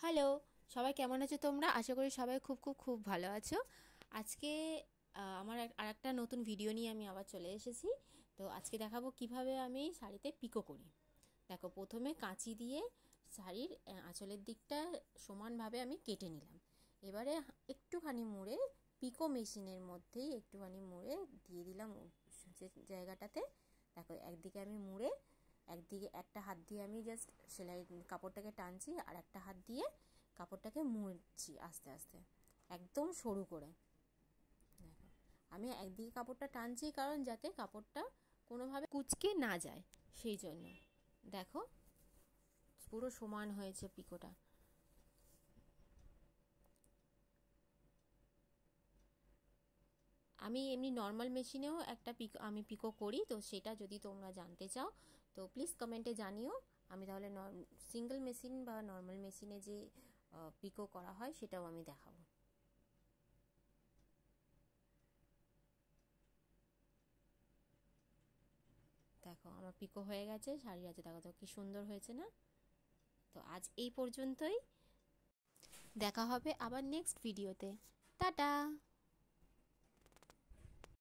Hello, সবাই কেমন আছো তোমরা? আশা করি সবাই খুব খুব খুব ভালো আছো। আজকে আমার আরেকটা নতুন ভিডিও নিয়ে আমি আবার চলে এসেছি। তো আজকে দেখাবো কিভাবে আমি শাড়িতে পিকো করি। দেখো, প্রথমে কাঁচি দিয়ে শাড়ির আঁচলের দিকটা সমানভাবে আমি কেটে নিলাম। এবারে একটুখানি মুড়ে পিকো মেশিনের মধ্যেই একটুখানি মুড়ে দিয়ে দিলাম যে জায়গাটাতে। দেখো, একদিকে আমি মুড়ে একদিকে একটা হাত দিয়ে আমি জাস্ট সেলাই কাপড়টাকে টানছি, আর একটা হাত দিয়ে কাপড়টাকে মুড়ছি আস্তে আস্তে, একদম সরু করে। দেখো, আমি একদিকে কাপড়টা টানছি কারণ যাতে কাপড়টা কোনোভাবে কুঁচকে না যায়, সেই জন্য। দেখো, পুরো সমান হয়েছে পিকোটা। আমি এমনি নর্মাল মেশিনেও একটা আমি পিকো করি, তো সেটা যদি তোমরা জানতে চাও তো প্লিজ কমেন্টে জানিও। আমি তাহলে সিঙ্গেল মেশিন বা নর্মাল মেশিনে যে পিকো করা হয় সেটাও আমি দেখাবো। দেখো, আমার পিকো হয়ে গেছে, শাড়ি আছে, দেখো তো কি সুন্দর হয়েছে না? তো আজ এই পর্যন্তই, দেখা হবে আবার নেক্সট ভিডিওতে। টাটা।